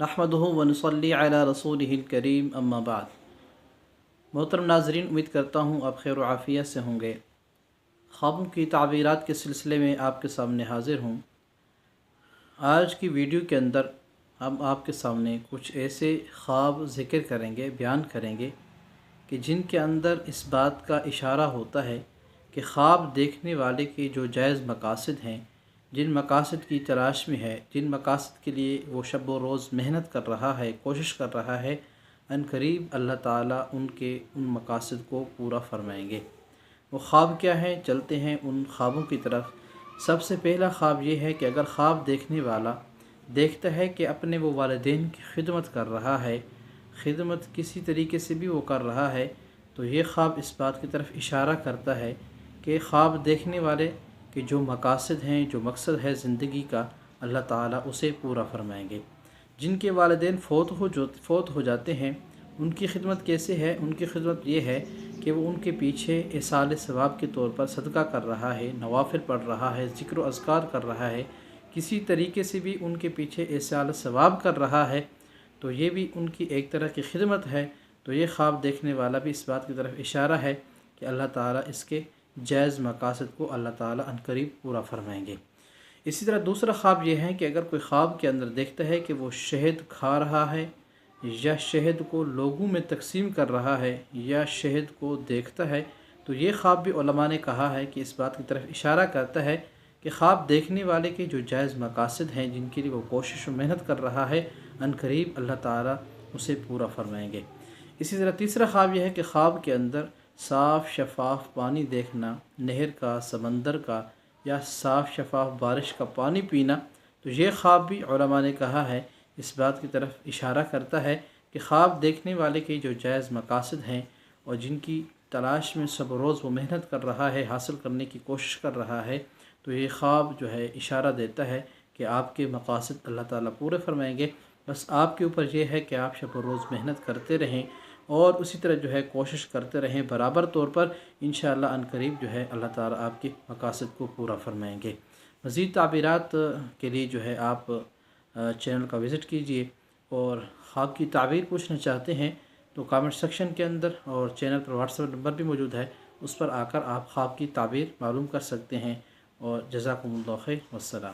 नहमदुहु व नुसल्ली अला रसूलिहिल करीम अम्मा बाद। मोहतरम नाज़रीन, उम्मीद करता हूँ आप खैर व आफ़ियत से होंगे। ख्वाबों की ताबीरात के सिलसिले में आपके सामने हाज़िर हूँ। आज की वीडियो के अंदर हम आपके सामने कुछ ऐसे ख्वाब ज़िक्र करेंगे, बयान करेंगे कि जिनके अंदर इस बात का इशारा होता है कि ख्वाब देखने वाले के जो जायज़ मकासद हैं, जिन मकासद की तलाश में है, जिन मकासद के लिए वो शब व रोज़ मेहनत कर रहा है, कोशिश कर रहा है, अनकरीब अल्लाह ताला उनके उन मकासद को पूरा फरमाएंगे। वो ख्वाब क्या है, चलते हैं उन ख्वाबों की तरफ। सबसे पहला ख्वाब ये है कि अगर ख्वाब देखने वाला देखता है कि अपने वो वालिदैन की खिदमत कर रहा है, खिदमत किसी तरीके से भी वो कर रहा है, तो ये ख्वाब इस बात की तरफ इशारा करता है कि ख्वाब देखने वाले के जो मकासद हैं, जो मकसद है ज़िंदगी का, अल्लाह ताला उसे पूरा फरमाएंगे। जिनके वालिदैन फ़ौत हो जाते हैं, उनकी खिदमत कैसे है? उनकी खिदमत ये है कि वो उनके पीछे इसाले सवाब के तौर पर सदका कर रहा है, नवाफिल पढ़ रहा है, ज़िक्र व अज़कार कर रहा है, किसी तरीके से भी उनके पीछे इसाले सवाब कर रहा है, तो ये भी उनकी एक तरह की खिदमत है। तो ये ख्वाब देखने वाला भी इस बात की तरफ इशारा है कि अल्लाह ताला इसके जायज़ मकासद को अल्लाह ताला अनकरीब पूरा फरमाएंगे। इसी तरह दूसरा ख्वाब ये है कि अगर कोई ख्वाब के अंदर देखता है कि वो शहद खा रहा है या शहद को लोगों में तकसीम कर रहा है या शहद को देखता है, तो ये ख्वाब भी उलमा ने कहा है कि इस बात की तरफ इशारा करता है कि ख्वाब देखने वाले के जो जायज़ मकासद हैं, जिनके लिए वो कोशिश और मेहनत कर रहा है, अनकरीब अल्लाह ताला उसे पूरा फरमाएंगे। इसी तरह तीसरा ख्वाब यह है कि ख्वाब के अंदर साफ़ शफ़ाफ़ पानी देखना, नहर का, समंदर का या साफ़ शफ़ाफ़ बारिश का पानी पीना, तो ये ख्वाब भी उलमा ने कहा है इस बात की तरफ इशारा करता है कि ख्वाब देखने वाले के जो जायज़ मकासद हैं और जिनकी तलाश में सब रोज़ वो मेहनत कर रहा है, हासिल करने की कोशिश कर रहा है, तो ये ख्वाब जो है इशारा देता है कि आपके मकासद अल्लाह ताला पूरे फरमाएंगे। बस आपके ऊपर ये है कि आप शब रोज़ मेहनत करते रहें और उसी तरह जो है कोशिश करते रहें बराबर तौर पर। इंशाअल्लाह अनकरीब जो है अल्लाह ताला आपके मकासद को पूरा फरमाएंगे। मज़ीद ताबीरात के लिए जो है आप चैनल का विज़िट कीजिए, और ख्वाब की ताबीर पूछना चाहते हैं तो कमेंट सेक्शन के अंदर और चैनल पर व्हाट्सएप नंबर भी मौजूद है, उस पर आकर आप ख्वाब की ताबीर मालूम कर सकते हैं। और जज़ाकुमुल्लाह खैर, वस्सलाम।